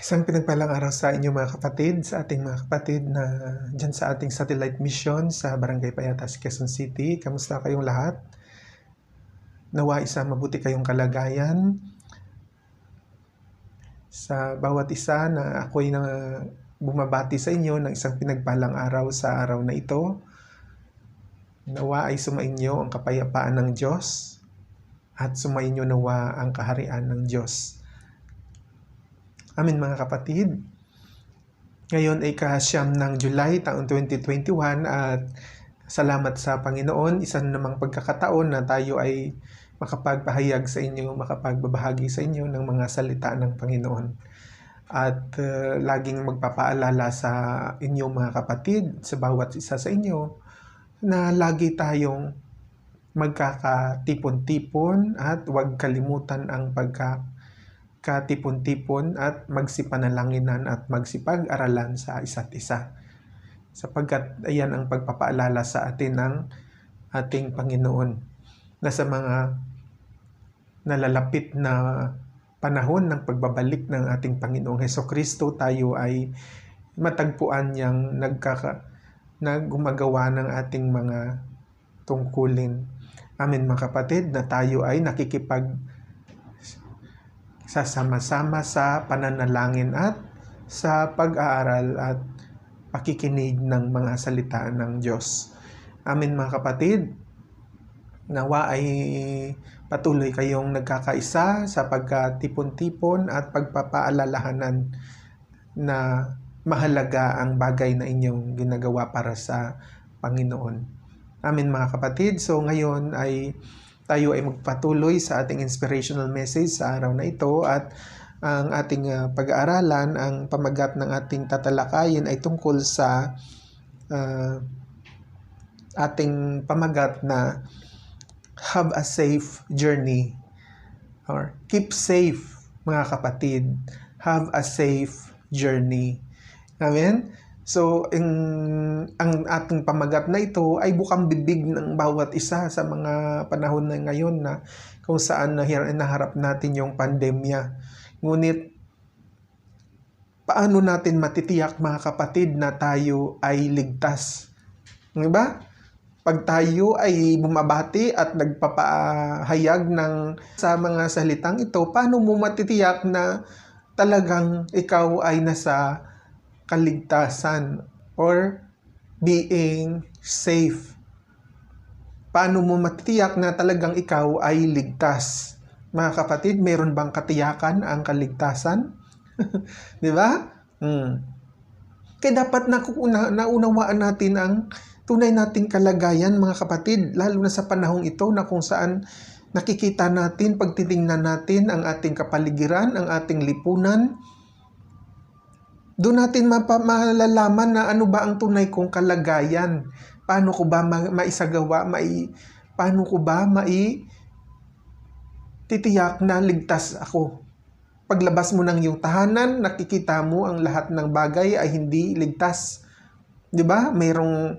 Isang pinagpalang araw sa inyo mga kapatid, sa ating mga kapatid na dyan sa ating satellite mission sa Barangay Payatas, Quezon City. Kamusta kayong lahat? Nawa isa mabuti kayong kalagayan. Sa bawat isa na ako'y na bumabati sa inyo ng isang pinagpalang araw sa araw na ito. Nawa ay sumainyo ang kapayapaan ng Diyos at sumainyo nawa ang kaharian ng Diyos. Amin mga kapatid. Ngayon ay ika-9 ng July taong 2021 at salamat sa Panginoon, isa namang pagkakataon na tayo ay makapagpahayag sa inyo, makapagbabahagi sa inyo ng mga salita ng Panginoon. At laging magpapaalala sa inyo mga kapatid, sa bawat isa sa inyo, na lagi tayong magkakatipon-tipon at huwag kalimutan ang katipon-tipon at magsipanalanginan at magsipag-aralan sa isa't isa. Sapagkat ayan ang pagpapaalala sa atin ng ating Panginoon na sa mga nalalapit na panahon ng pagbabalik ng ating Panginoong Hesukristo, tayo ay matagpuan niyang gumagawa ng ating mga tungkulin. Amin mga kapatid, na tayo ay sasama-sama sa pananalangin at sa pag-aaral at pakikinig ng mga salita ng Diyos. Amin mga kapatid, nawa ay patuloy kayong nagkakaisa sa pagkatipon-tipon at pagpapaalalahanan na mahalaga ang bagay na inyong ginagawa para sa Panginoon. Amin mga kapatid, so ngayon ay tayo ay magpatuloy sa ating inspirational message sa araw na ito at ang ating pag-aaralan, ang pamagat ng ating tatalakayin ay tungkol sa ating pamagat na have a safe journey or keep safe mga kapatid, have a safe journey. Amen? So, ang ating pamagat na ito ay bukang bibig ng bawat isa sa mga panahon na ngayon na kung saan naharap natin yung pandemya. Ngunit, paano natin matitiyak mga kapatid na tayo ay ligtas? Diba? Pag tayo ay bumabati at nagpapahayag sa mga salitang ito, paano mo matitiyak na talagang ikaw ay nasa kaligtasan or being safe? Paano mo matitiyak na talagang ikaw ay ligtas? Mga kapatid, meron bang katiyakan ang kaligtasan? Di ba? Kaya dapat naunawaan natin ang tunay nating kalagayan mga kapatid, lalo na sa panahong ito na kung saan nakikita natin, pagtitingnan natin ang ating kapaligiran, ang ating lipunan. Doon natin malalaman na ano ba ang tunay kong kalagayan. Paano ko ba maisagawa, paano ko ba titiyak na ligtas ako. Paglabas mo ng iyong tahanan, nakikita mo ang lahat ng bagay ay hindi ligtas. 'Di ba? Mayroong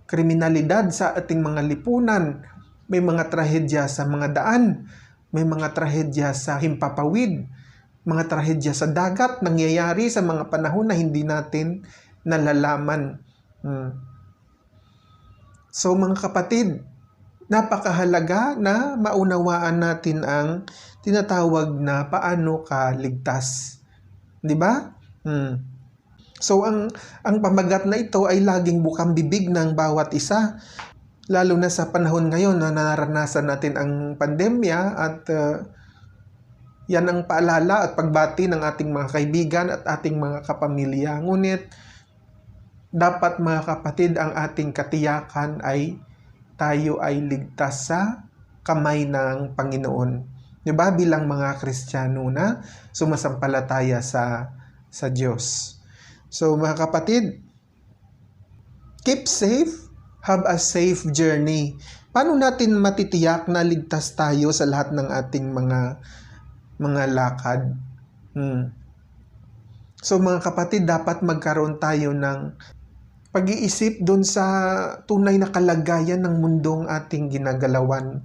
kriminalidad sa ating mga lipunan. May mga trahedya sa mga daan. May mga trahedya sa himpapawid. Mga trahedya sa dagat nangyayari sa mga panahon na hindi natin nalalaman. So mga kapatid, napakahalaga na maunawaan natin ang tinatawag na paano ka ligtas. 'Di ba? So ang pamagat na ito ay laging bukang bibig ng bawat isa. Lalo na sa panahon ngayon na naranasan natin ang pandemya at yan ang paalala at pagbati ng ating mga kaibigan at ating mga kapamilya. Ngunit, dapat mga kapatid, ang ating katiyakan ay tayo ay ligtas sa kamay ng Panginoon. Diba? Bilang mga Kristiyano na sumasampalataya sa Diyos. So mga kapatid, keep safe, have a safe journey. Paano natin matitiyak na ligtas tayo sa lahat ng ating mga lakad? So mga kapatid, dapat magkaroon tayo ng pag-iisip doon sa tunay na kalagayan ng mundong ating ginagalawan.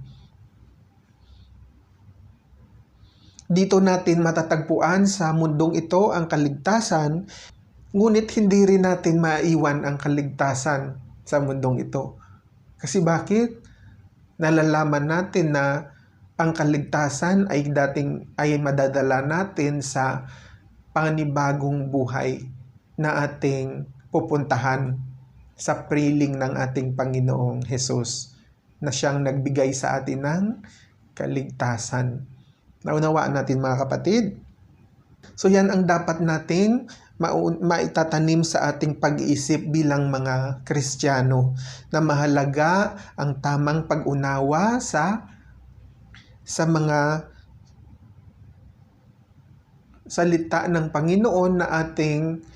Dito natin matatagpuan sa mundong ito ang kaligtasan, ngunit hindi rin natin maiwan ang kaligtasan sa mundong ito. Kasi bakit? Nalalaman natin na ang kaligtasan ay madadala natin sa panibagong buhay na ating pupuntahan sa priling ng ating Panginoong Hesus na siyang nagbigay sa atin ng kaligtasan. Naunawaan natin mga kapatid? So yan ang dapat nating maitatanim sa ating pag-iisip bilang mga Kristiyano, na mahalaga ang tamang pag-unawa sa mga salita ng Panginoon na ating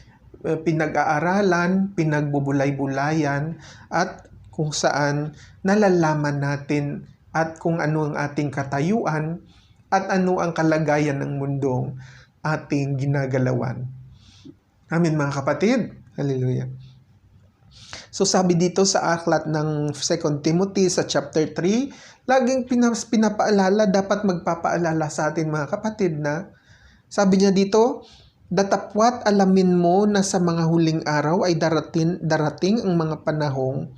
pinag-aaralan, pinagbubulay-bulayan, at kung saan nalalaman natin at kung ano ang ating katayuan at ano ang kalagayan ng mundong ating ginagalawan. Amen mga kapatid. Hallelujah. So sabi dito sa aklat ng 2 Timothy sa chapter 3, laging pinapaalala, dapat magpapaalala sa atin mga kapatid na, sabi niya dito, datapwat alamin mo na sa mga huling araw ay darating ang mga panahong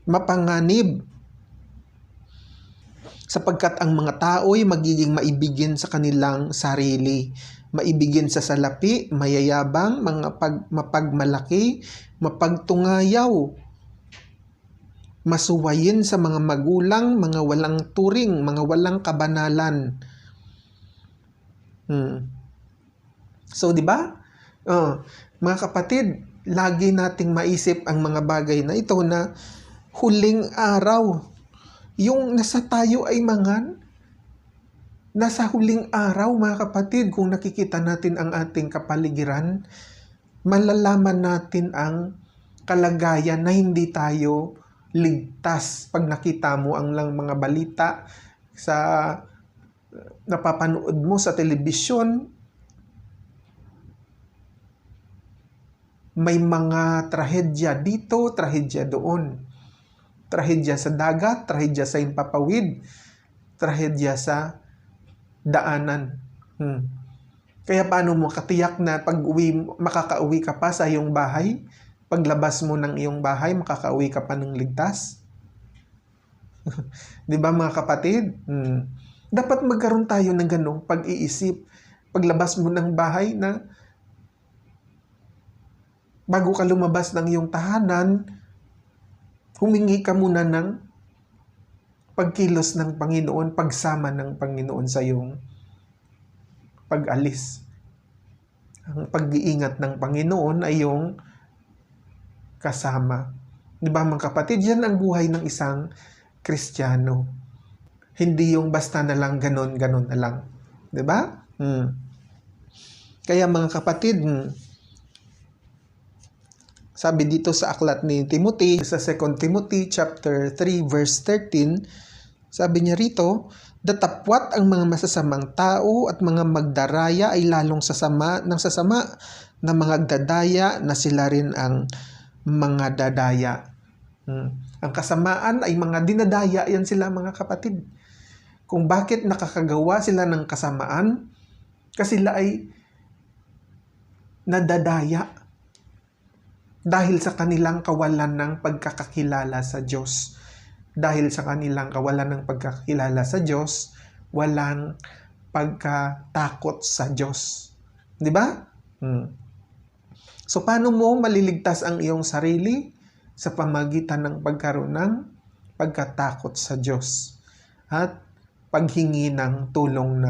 mapanganib, sapagkat ang mga tao ay magiging maibigin sa kanilang sarili, maibigin sa salapi, mayayabang, mapagmalaki, mapagtungayaw, masuwayin sa mga magulang, mga walang turing, mga walang kabanalan. So, di ba? Mga kapatid, lagi nating maisip ang mga bagay na ito na huling araw. Yung nasa tayo ay nasa huling araw mga kapatid, kung nakikita natin ang ating kapaligiran, malalaman natin ang kalagayan na hindi tayo ligtas. Pag nakita mo ang lang mga balita sa napapanood mo sa telebisyon, may mga trahedya dito, trahedya doon. Trahedya sa dagat, trahedya sa himpapawid, trahedya sa daanan. Kaya paano mo katiyak na makakauwi ka pa sa iyong bahay? Paglabas mo ng iyong bahay, makakauwi ka pa ng ligtas? Di ba mga kapatid? Dapat magkaroon tayo ng ganong pag-iisip. Paglabas mo ng bahay na bago ka lumabas ng iyong tahanan, humingi ka muna ng pagkilos ng Panginoon, pagsama ng Panginoon sa iyong pag-alis. Ang pag-iingat ng Panginoon ay iyong kasama. Di ba mga kapatid, yan ang buhay ng isang Kristiyano. Hindi yung basta na lang, ganon na lang. Di ba? Kaya mga kapatid, sabi dito sa aklat ni Timothy, sa 2 Timothy chapter 3 verse 13, sabi niya rito, datapwat ang mga masasamang tao at mga magdaraya ay lalong sasama na mga dadaya na sila rin ang mga dadaya. Ang kasamaan ay mga dinadaya, yan sila mga kapatid. Kung bakit nakakagawa sila ng kasamaan, kasi sila ay nadadaya dahil sa kanilang kawalan ng pagkakakilala sa Diyos. Dahil sa kanilang kawalan ng pagkakilala sa Diyos, walang pagkatakot sa Diyos. Di ba? So, paano mo maliligtas ang iyong sarili? Sa pamagitan ng pagkaroon ng pagkatakot sa Diyos at paghingi ng tulong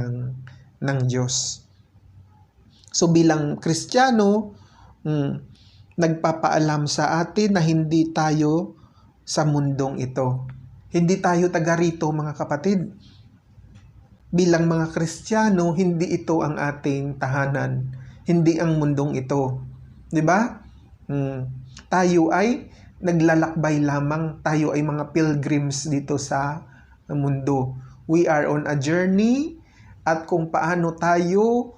ng Diyos. So, bilang Kristiyano, nagpapaalam sa atin na hindi tayo sa mundong ito. Hindi tayo taga rito mga kapatid. Bilang mga Kristiyano, hindi ito ang ating tahanan. Hindi ang mundong ito. Di ba? Tayo ay naglalakbay lamang. Tayo ay mga pilgrims dito sa mundo. We are on a journey, at kung paano tayo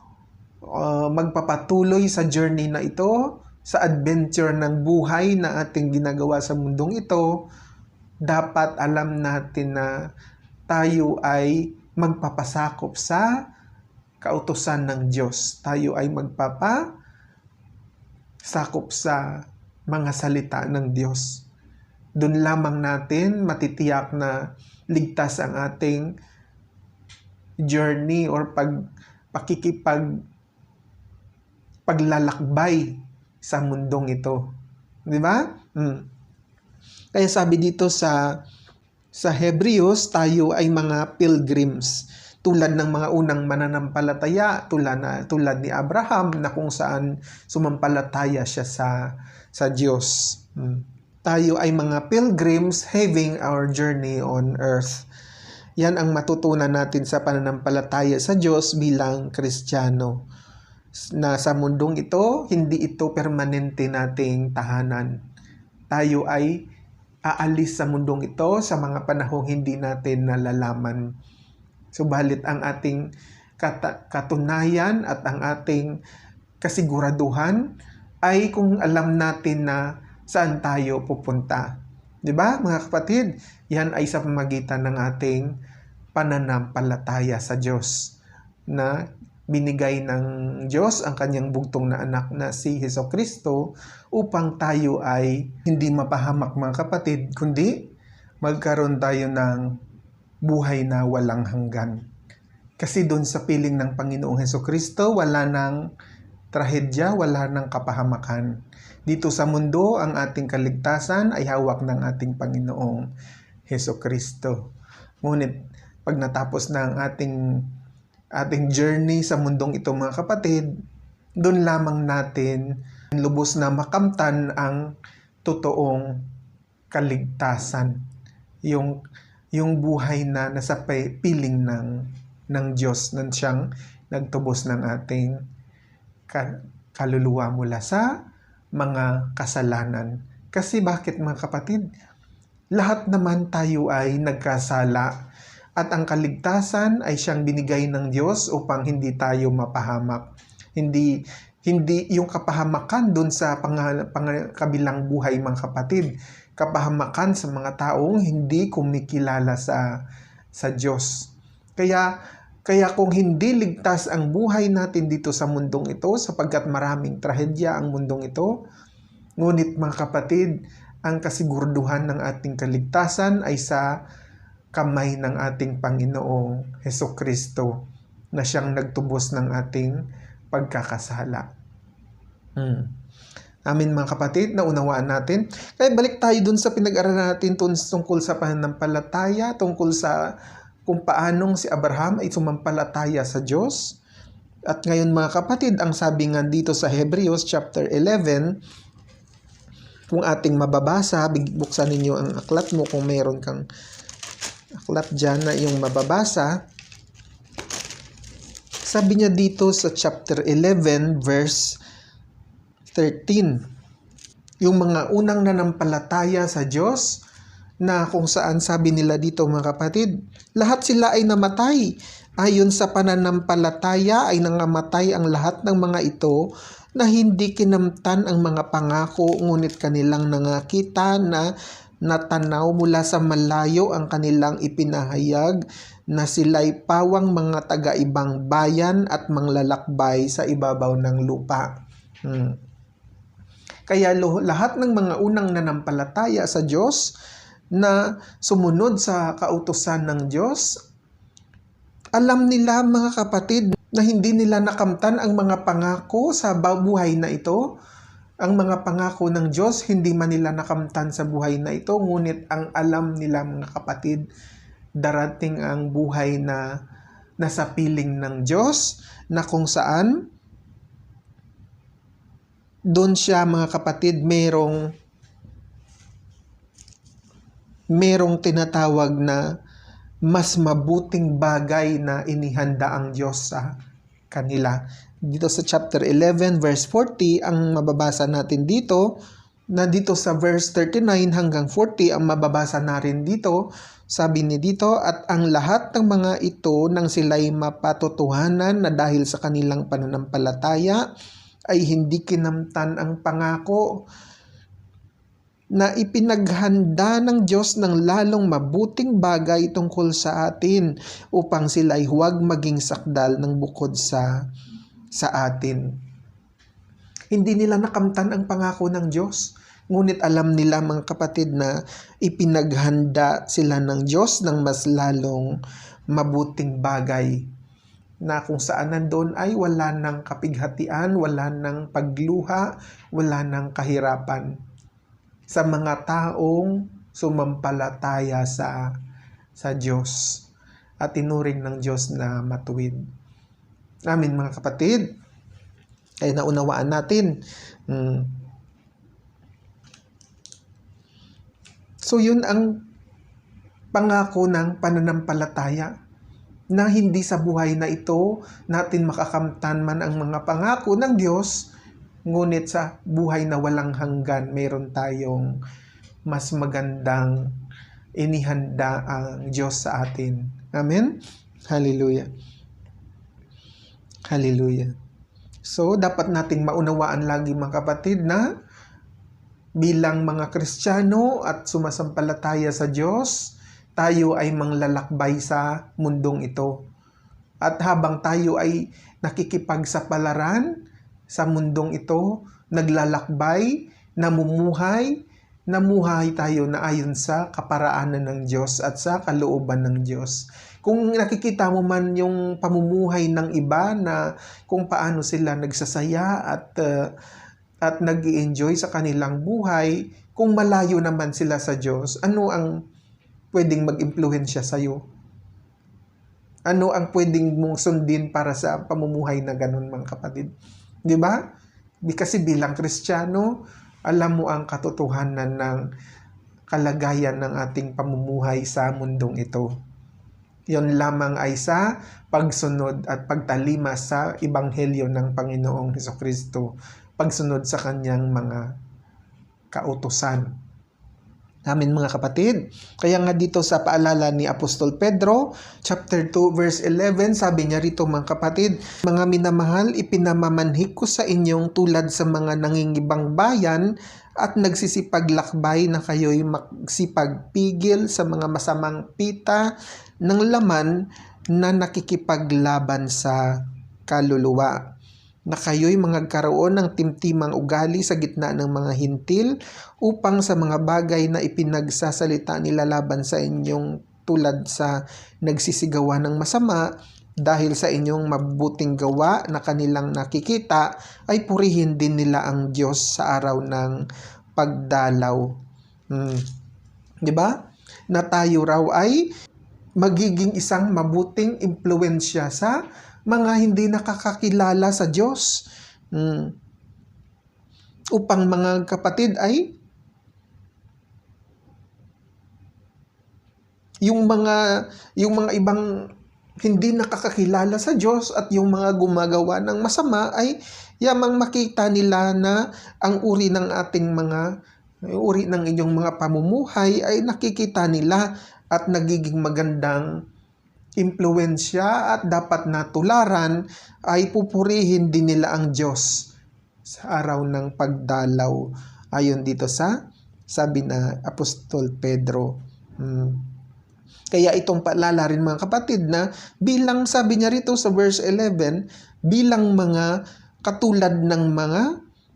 magpapatuloy sa journey na ito, sa adventure ng buhay na ating ginagawa sa mundong ito, dapat alam natin na tayo ay magpapasakop sa kautusan ng Diyos. Tayo ay magpapasakop sa mga salita ng Diyos. Doon lamang natin matitiyak na ligtas ang ating journey or paglalakbay sa mundong ito. Di ba? Kaya sabi dito sa Hebreos, tayo ay mga pilgrims. Tulad ng mga unang mananampalataya, tulad ni Abraham na kung saan sumampalataya siya sa Diyos. Tayo ay mga pilgrims having our journey on earth. Yan ang matutunan natin sa pananampalataya sa Diyos bilang Kristiyano. Na sa mundong ito, hindi ito permanente nating tahanan. Tayo ay aalis sa mundong ito sa mga panahong hindi natin nalalaman. Subalit ang ating katunayan at ang ating kasiguraduhan ay kung alam natin na saan tayo pupunta. 'Di ba, mga kapatid? Yan ay sa pamamagitan ng ating pananampalataya sa Diyos na binigay ng Diyos ang kanyang bugtong na anak na si Hesukristo upang tayo ay hindi mapahamak, mga kapatid, kundi magkaroon tayo ng buhay na walang hanggan. Kasi doon sa piling ng Panginoong Hesukristo, wala nang trahedya, wala nang kapahamakan. Dito sa mundo, ang ating kaligtasan ay hawak ng ating Panginoong Hesukristo. Ngunit pag natapos na ang ating journey sa mundong ito, mga kapatid, doon lamang natin lubos na makamtan ang totoong kaligtasan. Yung buhay na nasa piling ng Diyos na siyang nagtubos ng ating kaluluwa mula sa mga kasalanan. Kasi bakit, mga kapatid? Lahat naman tayo ay nagkasala at ang kaligtasan ay siyang binigay ng Diyos upang hindi tayo mapahamak. Hindi yung kapahamakan dun sa kabilang buhay, mga kapatid. Kapahamakan sa mga taong hindi kumikilala sa Diyos. Kaya kung hindi ligtas ang buhay natin dito sa mundong ito, sapagkat maraming trahedya ang mundong ito, ngunit, mga kapatid, ang kasiguraduhan ng ating kaligtasan ay sa kamay ng ating Panginoong Hesukristo na siyang nagtubos ng ating pagkakasala. Amin, mga kapatid, naunawaan natin. Kaya balik tayo dun sa pinag-aralan natin tungkol sa pananampalataya, tungkol sa kung paanong si Abraham ay sumampalataya sa Diyos. At ngayon, mga kapatid, ang sabi nga dito sa Hebrews chapter 11, kung ating mababasa, buksan ninyo ang aklat mo kung meron kang aklat dyan na yung mababasa. Sabi niya dito sa chapter 11 verse 13, yung mga unang nanampalataya sa Diyos, na kung saan sabi nila dito, mga kapatid, lahat sila ay namatay. Ayon sa pananampalataya ay nangamatay ang lahat ng mga ito na hindi kinamtan ang mga pangako, ngunit kanilang nangakita na natanaw mula sa malayo ang kanilang ipinahayag na sila'y pawang mga taga-ibang bayan at manglalakbay sa ibabaw ng lupa. Kaya lahat ng mga unang nanampalataya sa Diyos na sumunod sa kautusan ng Diyos, alam nila, mga kapatid, na hindi nila nakamtan ang mga pangako sa buhay na ito. Ang mga pangako ng Diyos, hindi man nila nakamtan sa buhay na ito, ngunit ang alam nila, mga kapatid, darating ang buhay na nasa piling ng Diyos, na kung saan doon siya, mga kapatid, merong tinatawag na mas mabuting bagay na inihanda ang Diyos sa kanila. Dito sa chapter 11 verse 40 ang mababasa natin dito, na dito sa verse 39 hanggang 40 ang mababasa na rin dito. Sabi ni dito, at ang lahat ng mga ito nang sila'y mapatotohanan na dahil sa kanilang pananampalataya ay hindi kinamtan ang pangako na ipinaghanda ng Diyos ng lalong mabuting bagay tungkol sa atin upang sila'y huwag maging sakdal ng bukod sa atin. Hindi nila nakamtan ang pangako ng Diyos, ngunit alam nila mga kapatid na ipinaghanda sila ng Diyos ng mas lalong mabuting bagay na kung saan nandun ay wala ng kapighatian, wala ng pagluha, wala ng kahirapan sa mga taong sumampalataya sa Diyos at tinuring ng Diyos na matuwid. Amin mga kapatid. Ay naunawaan natin. So yun ang pangako ng pananampalataya, na hindi sa buhay na ito natin makakamtan man ang mga pangako ng Diyos, ngunit sa buhay na walang hanggan, mayroon tayong mas magandang inihanda ang Diyos sa atin. Amen? Hallelujah. Hallelujah. So, dapat nating maunawaan lagi mga kapatid na bilang mga Kristiyano at sumasampalataya sa Diyos, tayo ay manglalakbay sa mundong ito. At habang tayo ay nakikipagsapalaran sa mundong ito, naglalakbay, namuhay tayo na ayon sa kaparaanan ng Diyos at sa kalooban ng Diyos. Kung nakikita mo man yung pamumuhay ng iba na kung paano sila nagsasaya at nag-i-enjoy sa kanilang buhay, kung malayo naman sila sa Diyos, ano ang pwedeng mag-impluwensya sa'yo? Ano ang pwedeng mong sundin para sa pamumuhay na ganun mga kapatid? Di ba? Kasi bilang Kristiyano, alam mo ang katotohanan ng kalagayan ng ating pamumuhay sa mundong ito. Yon lamang ay sa pagsunod at pagtalima sa Ebanghelyo ng Panginoong Hesukristo, pagsunod sa kanyang mga kautusan. Amin mga kapatid. Kaya nga dito sa paalala ni Apostol Pedro, chapter 2, verse 11, sabi niya rito mga kapatid, mga minamahal, ipinamamanhik ko sa inyong tulad sa mga nangingibang bayan at nagsisipaglakbay na kayo'y magsipagpigil sa mga masamang pita ng laman na nakikipaglaban sa kaluluwa, na kayo'y magkaroon ng timtimang ugali sa gitna ng mga hintil upang sa mga bagay na ipinagsasalita nila laban sa inyong tulad sa nagsisigawa ng masama dahil sa inyong mabuting gawa na kanilang nakikita, ay purihin din nila ang Diyos sa araw ng pagdalaw. Di ba? Na tayo raw ay magiging isang mabuting impluwensya sa mga hindi nakakakilala sa Diyos. Upang mga kapatid ay yung mga ibang hindi nakakakilala sa Diyos at yung mga gumagawa ng masama ay yamang makita nila na ang uri ng inyong mga pamumuhay ay nakikita nila at nagiging magandang impluwensya at dapat na tularan, ay pupurihin din nila ang Diyos sa araw ng pagdalaw. Ayon dito sa sabi na Apostol Pedro. Kaya itong paalala rin mga kapatid na bilang sabi niya rito sa verse 11, bilang mga katulad ng mga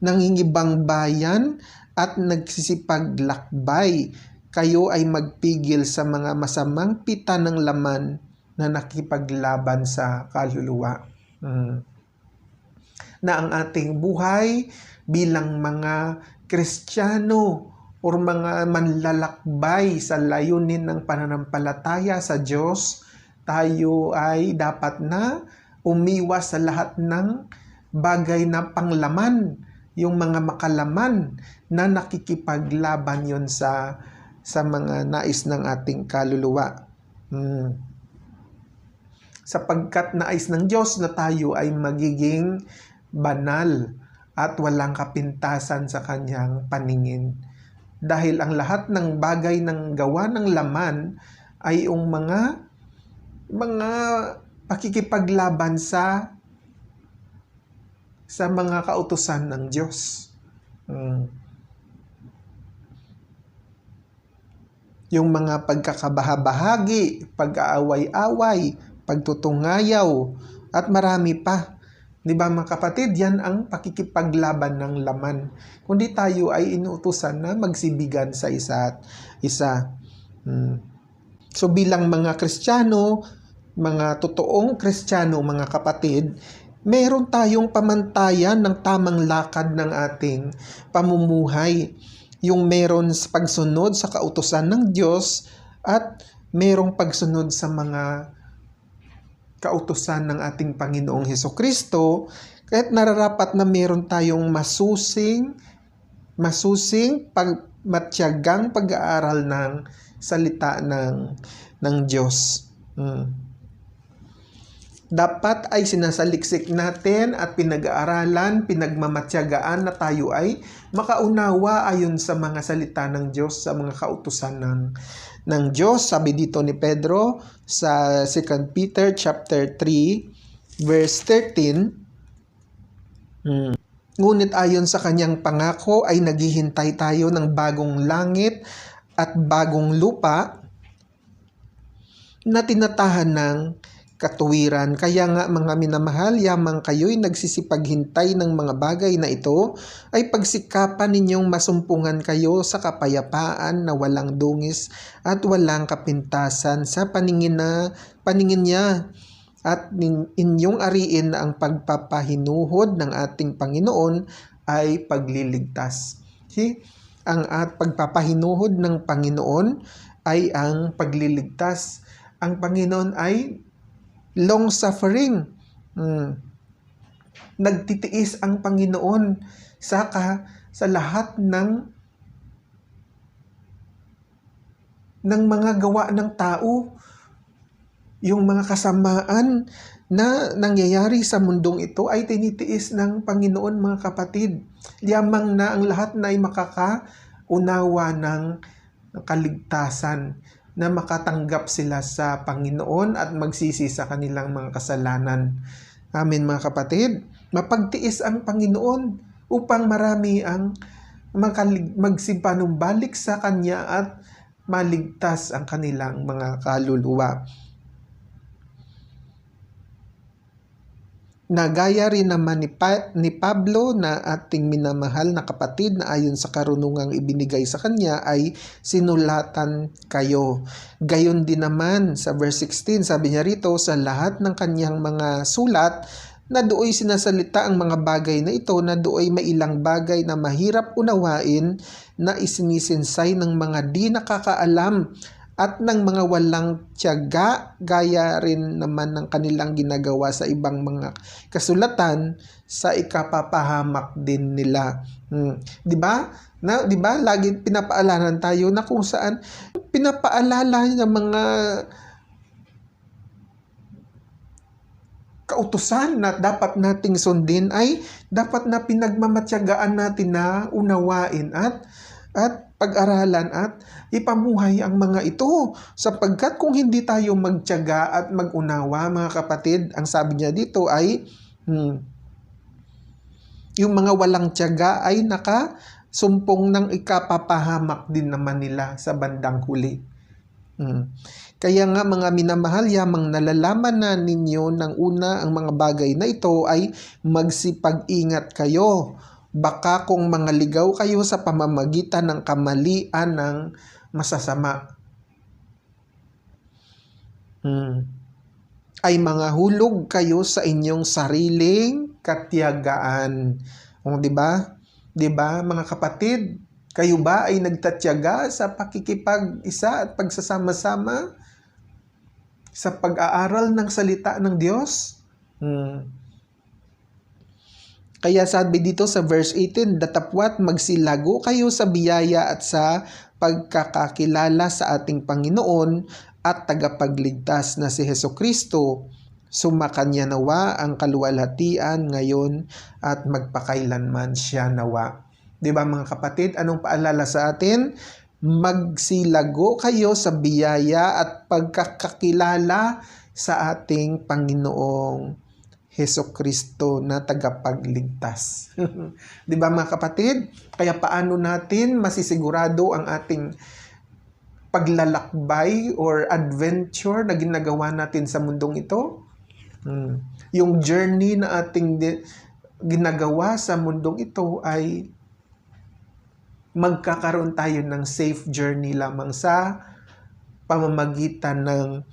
nangingibang bayan at nagsisipaglakbay, kayo ay magpigil sa mga masamang pita ng laman na nakipaglaban sa kaluluwa. Na ang ating buhay bilang mga Kristiyano o mga manlalakbay sa layunin ng pananampalataya sa Diyos, tayo ay dapat na umiwas sa lahat ng bagay na panglaman, yung mga makalaman na nakikipaglaban yon sa mga nais ng ating kaluluwa. Sapagkat nais ng Diyos na tayo ay magiging banal at walang kapintasan sa kanyang paningin. Dahil ang lahat ng bagay ng gawa ng laman ay yung mga pakikipaglaban sa mga kautusan ng Diyos. yung mga pagkakabahabahagi, pag-aaway-away, pagtutungayaw, at marami pa. Di ba mga kapatid, yan ang pakikipaglaban ng laman. Kundi tayo ay inuutusan na magsibigan sa isa't isa. So bilang mga Kristiyano, mga totoong Kristiyano, mga kapatid, meron tayong pamantayan ng tamang lakad ng ating pamumuhay. Yung meron pagsunod sa kautusan ng Diyos at merong pagsunod sa mga kautusan ng ating Panginoong Hesukristo, kahit nararapat na meron tayong masusing matyagang pag-aaral ng salita ng Diyos. Dapat ay sinasaliksik natin at pinag-aaralan, pinagmamatyagaan na tayo ay makaunawa ayon sa mga salita ng Diyos, sa mga kautusan ng Diyos. Sabi dito ni Pedro sa 2 Peter chapter 3 verse 13, ngunit ayon sa kanyang pangako ay naghihintay tayo ng bagong langit at bagong lupa na tinatahan ng katuwiran. Kaya nga mga minamahal, yamang kayo'y nagsisipaghintay ng mga bagay na ito, ay pagsikapan ninyong masumpungan kayo sa kapayapaan na walang dungis at walang kapintasan sa paningin niya, at inyong ariin na ang pagpapahinuhod ng ating Panginoon ay pagliligtas. Ang pagpapahinuhod ng Panginoon ay ang pagliligtas. Ang Panginoon ay long suffering. Nagtitiis ang Panginoon sa lahat ng mga gawa ng tao. Yung mga kasamaan na nangyayari sa mundong ito ay tinitiis ng Panginoon, mga kapatid. Yamang na ang lahat na ay makakaunawa ng kaligtasan, na makatanggap sila sa Panginoon at magsisi sa kanilang mga kasalanan. Amen, mga kapatid. Mapagtiis ang Panginoon upang marami ang magsipanumbalik sa Kanya at maligtas ang kanilang mga kaluluwa. Nagaya rin naman ni Pablo na ating minamahal na kapatid na ayon sa karunungang ibinigay sa kanya ay sinulatan kayo. Gayon din naman sa verse 16, sabi niya rito, sa lahat ng kanyang mga sulat na dooy sinasalita ang mga bagay na ito, na dooy may ilang bagay na mahirap unawain na isinisinsay ng mga di nakakaalam at ng mga walang tiyaga, gaya rin naman ng kanilang ginagawa sa ibang mga kasulatan sa ikapapahamak din nila. Di ba? Lagi pinapaalalan tayo na kung saan pinapaalala ng mga kautusan na dapat nating sundin ay dapat na pinagmamatyagaan natin na unawain at pag-aralan at ipamuhay ang mga ito, sapagkat kung hindi tayo magtiyaga at mag-unawa, mga kapatid, ang sabi niya dito ay yung mga walang tiyaga ay nakasumpong ng ikapapahamak din naman nila sa bandang huli. Kaya nga mga minamahal, yamang nalalaman na ninyo ng una ang mga bagay na ito ay magsipag-ingat kayo. Baka kung mangaligaw kayo sa pamamagitan ng kamalian ng masasama, ay mga hulog kayo sa inyong sariling katiyagaan. Di ba? Mga kapatid, kayo ba ay nagtatyaga sa pakikipag-isa at pagsasama-sama sa pag-aaral ng salita ng Diyos? Kaya sabi dito sa verse 18, datapwat magsilago kayo sa biyaya at sa pagkakakilala sa ating Panginoon at tagapagligtas na si Hesukristo. Sumakanya nawa ang kaluwalhatian ngayon at magpakailanman siya nawa. Di ba mga kapatid, anong paalala sa atin? Magsilago kayo sa biyaya at pagkakakilala sa ating Panginoong Hesukristo na tagapagligtas. Di ba mga kapatid? Kaya paano natin masisigurado ang ating paglalakbay or adventure na ginagawa natin sa mundong ito. Yung journey na ating ginagawa sa mundong ito ay magkakaroon tayo ng safe journey lamang sa pamamagitan ng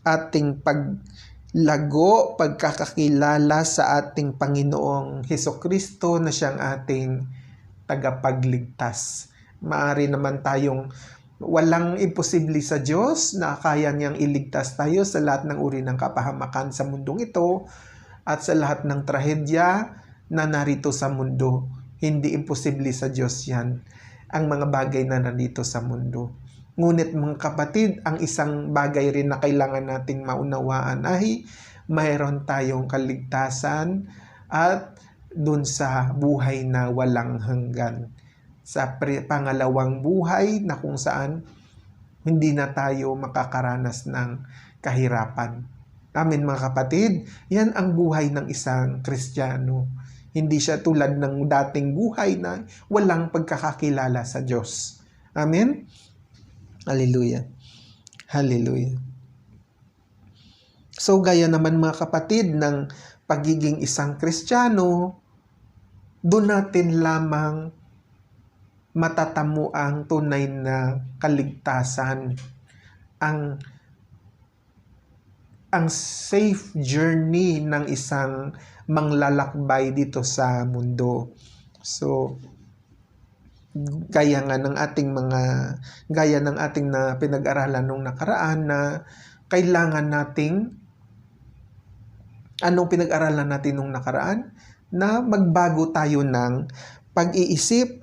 ating paglago, pagkakakilala sa ating Panginoong Hesukristo na siyang ating tagapagligtas. Maaari naman tayong walang imposible sa Diyos na kaya niyang iligtas tayo sa lahat ng uri ng kapahamakan sa mundong ito at sa lahat ng trahedya na narito sa mundo. Hindi imposible sa Diyos yan, ang mga bagay na nandito sa mundo. Ngunit mga kapatid, ang isang bagay rin na kailangan nating maunawaan ay mayroon tayong kaligtasan at dun sa buhay na walang hanggan. Sa pangalawang buhay na kung saan hindi na tayo makakaranas ng kahirapan. Amen mga kapatid, yan ang buhay ng isang Kristiyano. Hindi siya tulad ng dating buhay na walang pagkakakilala sa Diyos. Amen? Hallelujah. Hallelujah. So gaya naman mga kapatid ng pagiging isang Kristiyano, doon natin lamang matatamo ang tunay na kaligtasan, ang safe journey ng isang manglalakbay dito sa mundo. So, gaya ng ating na pinag-aralan nung nakaraan na kailangan nating, anong pinag-aralan natin nung nakaraan? Na magbago tayo ng pag-iisip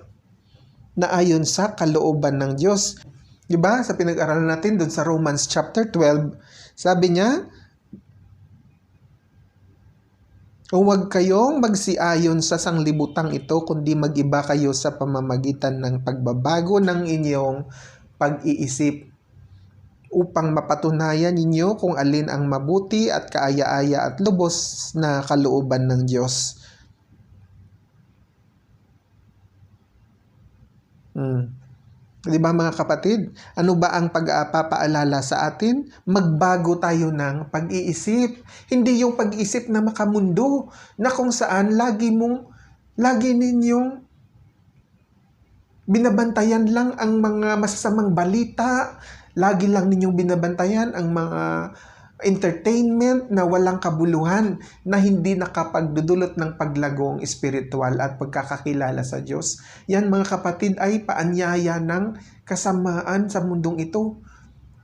na ayon sa kalooban ng Diyos. Diba? Sa pinag-aralan natin dun sa Romans chapter 12, sabi niya, huwag kayong magsiayon sa sanglibutang ito, kundi mag-iba kayo sa pamamagitan ng pagbabago ng inyong pag-iisip upang mapatunayan ninyo kung alin ang mabuti at kaaya-aya at lubos na kalooban ng Diyos. Diba mga kapatid? Ano ba ang pagpapaalala sa atin? Magbago tayo ng pag-iisip. Hindi yung pag-iisip na makamundo, na kung saan lagi ninyong binabantayan lang ang mga masasamang balita, lagi lang ninyong binabantayan ang mga entertainment na walang kabuluhan, na hindi nakapagdudulot ng paglagong espiritual at pagkakakilala sa Diyos. Yan mga kapatid ay paanyaya ng kasamaan sa mundong ito,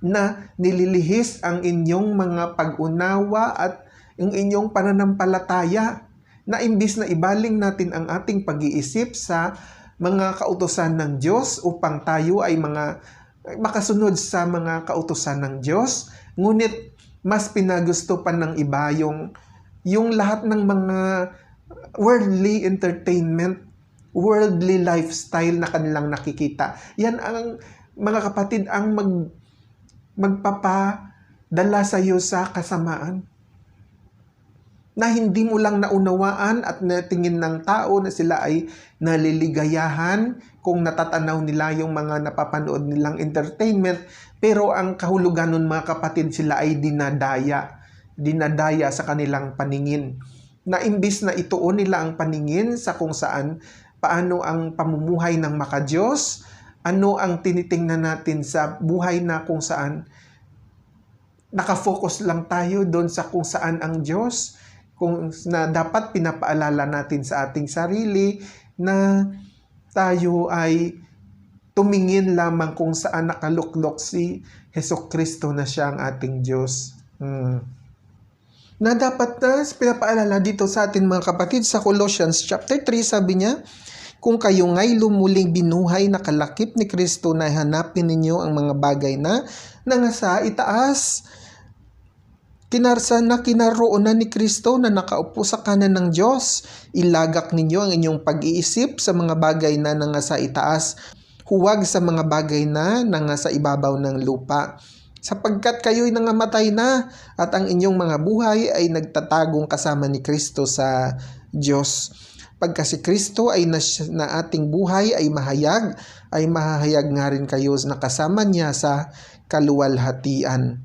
na nililihis ang inyong mga pag-unawa at yung inyong pananampalataya, na imbis na ibaling natin ang ating pag-iisip sa mga kautusan ng Diyos upang tayo ay makasunod sa mga kautusan ng Diyos, ngunit mas pinagusto pa ng iba yung lahat ng mga worldly entertainment, worldly lifestyle na kanilang nakikita. Yan ang mga kapatid ang magpapadala sa iyo sa kasamaan, na hindi mo lang naunawaan at natingin ng tao na sila ay naliligayahan kung natatanaw nila yung mga napapanood nilang entertainment, pero ang kahulugan nun mga kapatid, sila ay dinadaya sa kanilang paningin, na imbis na ituon nila ang paningin sa kung saan paano ang pamumuhay ng maka-Diyos, ano ang tinitingnan natin sa buhay na kung saan nakafocus lang tayo doon sa kung saan ang Diyos, kung na dapat pinapaalala natin sa ating sarili na tayo ay tumingin lamang kung saan nakaluklok si Hesukristo na siya ang ating Diyos. Na dapat na pinapaalala dito sa atin mga kapatid sa Colossians chapter 3, sabi niya, kung kayo nga'y lumuling binuhay na kalakip ni Kristo, na hanapin ninyo ang mga bagay na nangasa itaas, kinaroonan ni Kristo na nakaupo sa kanan ng Diyos. Ilagak ninyo ang inyong pag-iisip sa mga bagay na nangasa itaas, huwag sa mga bagay na nangasa ibabaw ng lupa. Sapagkat kayo'y nangamatay na at ang inyong mga buhay ay nagtatagong kasama ni Kristo sa Diyos. Pagka si Kristo ay na ating buhay ay mahayag, ay mahahayag nga rin kayo na kasama niya sa kaluwalhatian.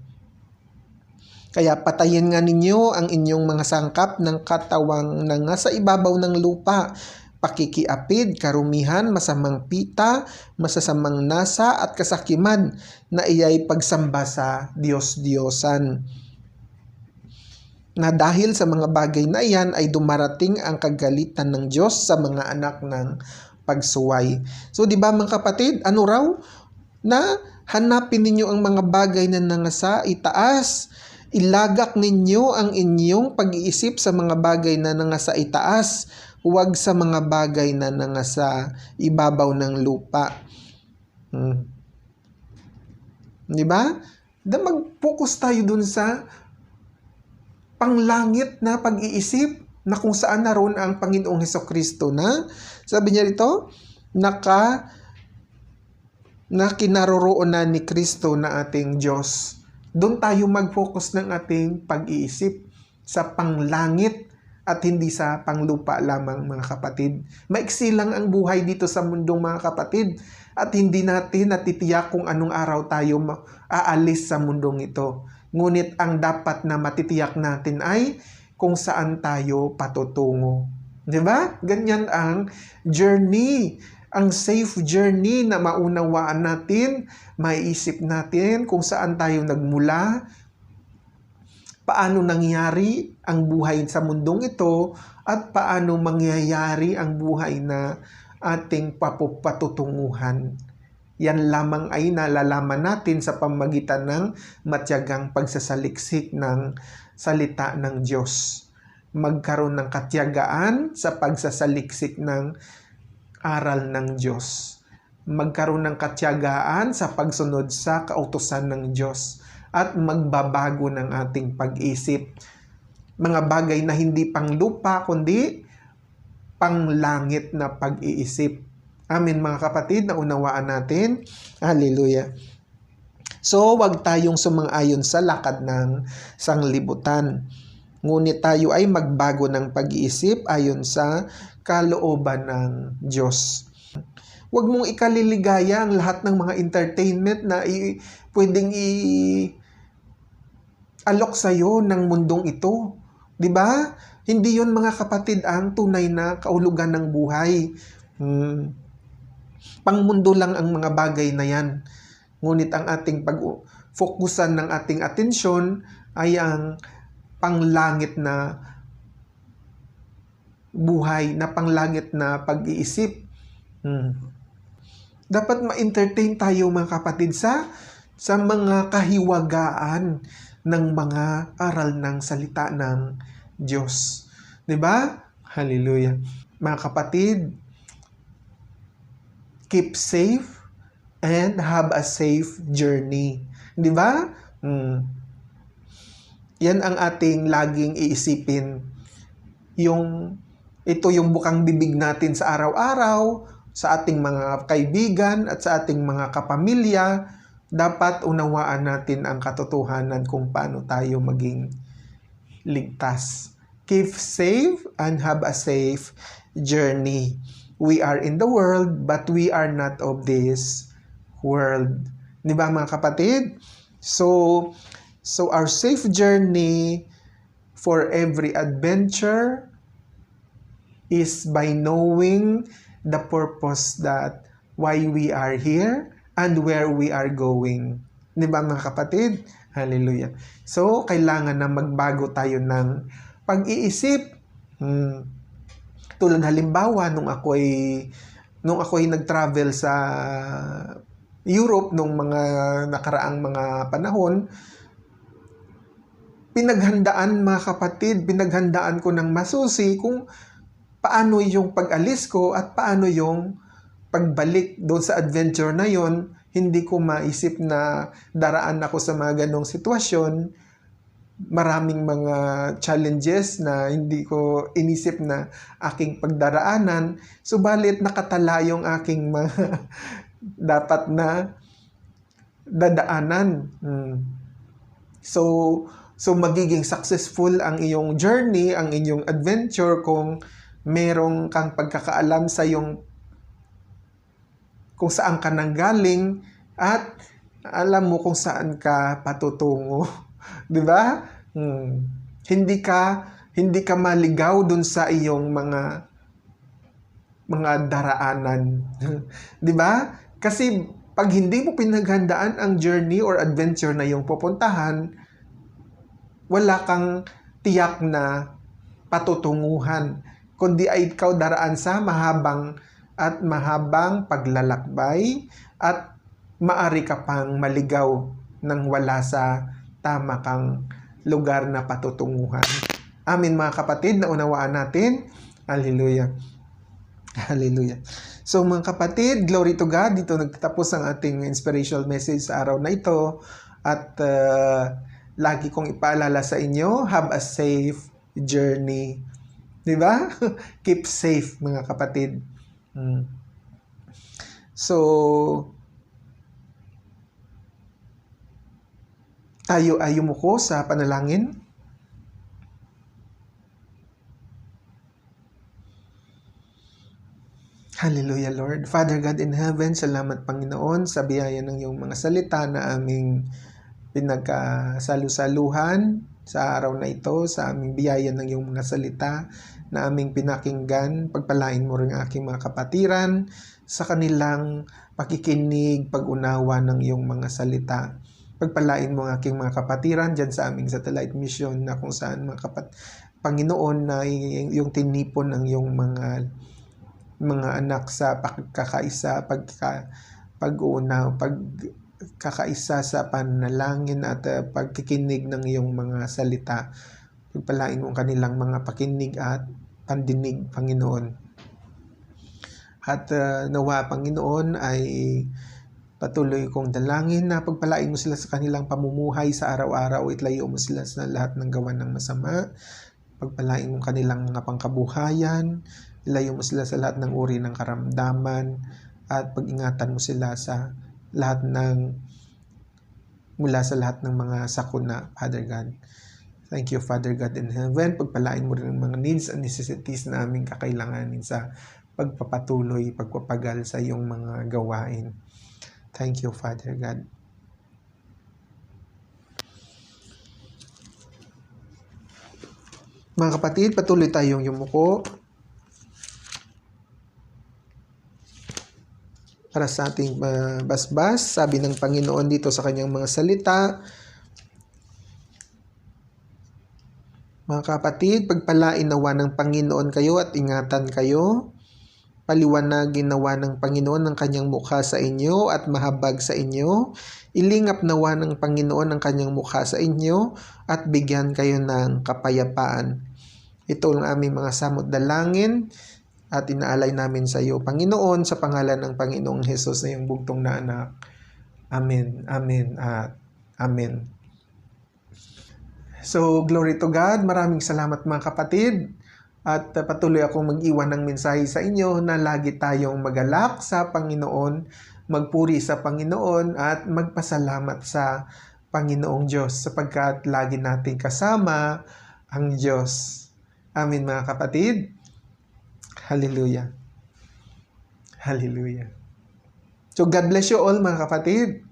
Kaya patayin nga ninyo ang inyong mga sangkap ng katawang na nga sa ibabaw ng lupa, pakikiapid, karumihan, masamang pita, masasamang nasa at kasakiman na iyay pagsamba sa Diyos-Diyosan. Na dahil sa mga bagay na iyan ay dumarating ang kagalitan ng Diyos sa mga anak ng pagsuway. So, di ba mga kapatid, ano raw? Na hanapin ninyo ang mga bagay na nangasa itaas. Ilagak ninyo ang inyong pag-iisip sa mga bagay na nangasa itaas, huwag sa mga bagay na nangasa ibabaw ng lupa. Di ba? Mag-focus tayo dun sa panglangit na pag-iisip na kung saan naroon ang Panginoong Hesukristo na, sabi niya rito, na kinaroroonan ni Kristo na ating Diyos. Doon tayo mag-focus ng ating pag-iisip sa panglangit at hindi sa panglupa lamang, mga kapatid. Maiksi lang ang buhay dito sa mundong, mga kapatid, at hindi natin natitiyak kung anong araw tayo aalis sa mundong ito. Ngunit ang dapat na matitiyak natin ay kung saan tayo patutungo. Di ba? Ganyan ang journey, ang safe journey na maunawaan natin, maiisip natin kung saan tayo nagmula, paano nangyari ang buhay sa mundong ito, at paano mangyayari ang buhay na ating patutunguhan. Yan lamang ay nalalaman natin sa pamamagitan ng matiyagang pagsasaliksik ng salita ng Diyos. Magkaroon ng katiyagaan sa pagsasaliksik ng aral ng Diyos. Magkaroon ng katiyagaan sa pagsunod sa kautusan ng Diyos. At magbabago ng ating pag-isip. Mga bagay na hindi panglupa kundi panglangit na pag-iisip. Amen, mga kapatid, na unawaan natin. Hallelujah. So, wag tayong sumang-ayon sa lakad ng sanglibutan. Ngunit tayo ay magbago ng pag-iisip ayon sa kalooban ng Diyos. Huwag mong ikaliligaya ang lahat ng mga entertainment na pwedeng alok sa'yo ng mundong ito. Diba? Hindi yon, mga kapatid, ang tunay na kaulugan ng buhay. Pangmundo lang ang mga bagay na yan. Ngunit ang ating pag-fokusan ng ating atensyon ay ang panglangit na buhay, na panglangit na pag-iisip. Dapat ma-entertain tayo, mga kapatid, sa mga kahiwagaan ng mga aral ng salita ng Diyos. 'Di ba? Hallelujah. Mga kapatid, keep safe and have a safe journey. 'Di ba? Yan ang ating laging iisipin. Ito yung bukang bibig natin sa araw-araw, sa ating mga kaibigan at sa ating mga kapamilya. Dapat unawaan natin ang katotohanan kung paano tayo maging ligtas. Keep safe and have a safe journey. We are in the world, but we are not of this world. Di ba, mga kapatid? So our safe journey for every adventure is by knowing the purpose that why we are here and where we are going. Di ba, mga kapatid? Hallelujah. So, kailangan na magbago tayo ng pag-iisip. Tulad halimbawa, nung ako'y nag-travel sa Europe nung mga nakaraang mga panahon, pinaghandaan, mga kapatid, pinaghandaan ko ng masusi kung paano yung pag-alis ko at paano yung pagbalik doon sa adventure na yon. Hindi ko maisip na daraan ako sa mga ganong sitwasyon. Maraming mga challenges na hindi ko inisip na aking pagdaraanan. Subalit nakatala yung aking mga dapat na dadaanan. So magiging successful ang iyong journey, ang inyong adventure kung merong kang pagkakaalam sa iyong kung saan ka nanggaling at alam mo kung saan ka patutungo. 'Di ba? Hindi ka maligaw dun sa iyong mga daraanan. 'Di ba? Kasi pag hindi mo pinaghandaan ang journey or adventure na iyong pupuntahan, wala kang tiyak na patutunguhan, kundi ay ikaw daraan sa mahabang paglalakbay at maari ka pang maligaw nang wala sa tama kang lugar na patutunguhan. Amin mga kapatid, naunawaan natin. Hallelujah. Hallelujah. So mga kapatid, glory to God. Dito nagtatapos ang ating inspirational message sa araw na ito. At lagi kong ipaalala sa inyo, have a safe journey. Diba? Keep safe mga kapatid. So, tayo ay yumuko sa panalangin. Hallelujah, Lord. Father God in heaven, salamat Panginoon sa biyaya ng iyong mga salita na aming pinagkasalu-saluhan sa araw na ito, sa aming biyaya ng iyong mga salita na aming pinakinggan. Pagpalain mo rin ang aking mga kapatiran sa kanilang pakikinig, pag-unawa ng iyong mga salita. Pagpalain mo ang aking mga kapatiran dyan sa aming satellite mission na kung saan Panginoon na yung tinipon ng iyong mga anak sa pagkakaisa, pagkakaisa sa panalangin at pagkikinig ng iyong mga salita. Pagpalain mo kanilang mga pakinig at pandinig, Panginoon. At nawa, Panginoon, ay patuloy kong dalangin na pagpalain mo sila sa kanilang pamumuhay sa araw-araw, itlayo mo sila sa lahat ng gawan ng masama. Pagpalain mo kanilang mga pangkabuhayan, ilayo mo sila sa lahat ng uri ng karamdaman, at pag-ingatan mo sila sa mula sa lahat ng mga sakuna, Father God. Thank you, Father God in heaven. Pagpalain mo rin ang mga needs and necessities na aming kakailanganin sa pagpapagal sa iyong mga gawain. Thank you, Father God. Mga kapatid, patuloy tayong yumuko para sa ating basbas. Sabi ng Panginoon dito sa kanyang mga salita, mga kapatid, pagpalain nawa ng Panginoon kayo at ingatan kayo. Paliwanagin nawa ng Panginoon ang kanyang mukha sa inyo at mahabag sa inyo. Ilingap nawa ng Panginoon ang kanyang mukha sa inyo at bigyan kayo ng kapayapaan. Ito ang aming mga samot dalangin at inaalay namin sa iyo, Panginoon, sa pangalan ng Panginoong Hesus na iyong bugtong na anak. Amen, amen, at amen. So, glory to God. Maraming salamat mga kapatid. At patuloy akong mag-iwan ng mensahe sa inyo na lagi tayong magalak sa Panginoon, magpuri sa Panginoon at magpasalamat sa Panginoong Diyos sapagkat lagi nating kasama ang Diyos. Amen mga kapatid. Hallelujah. Hallelujah. So God bless you all mga kapatid.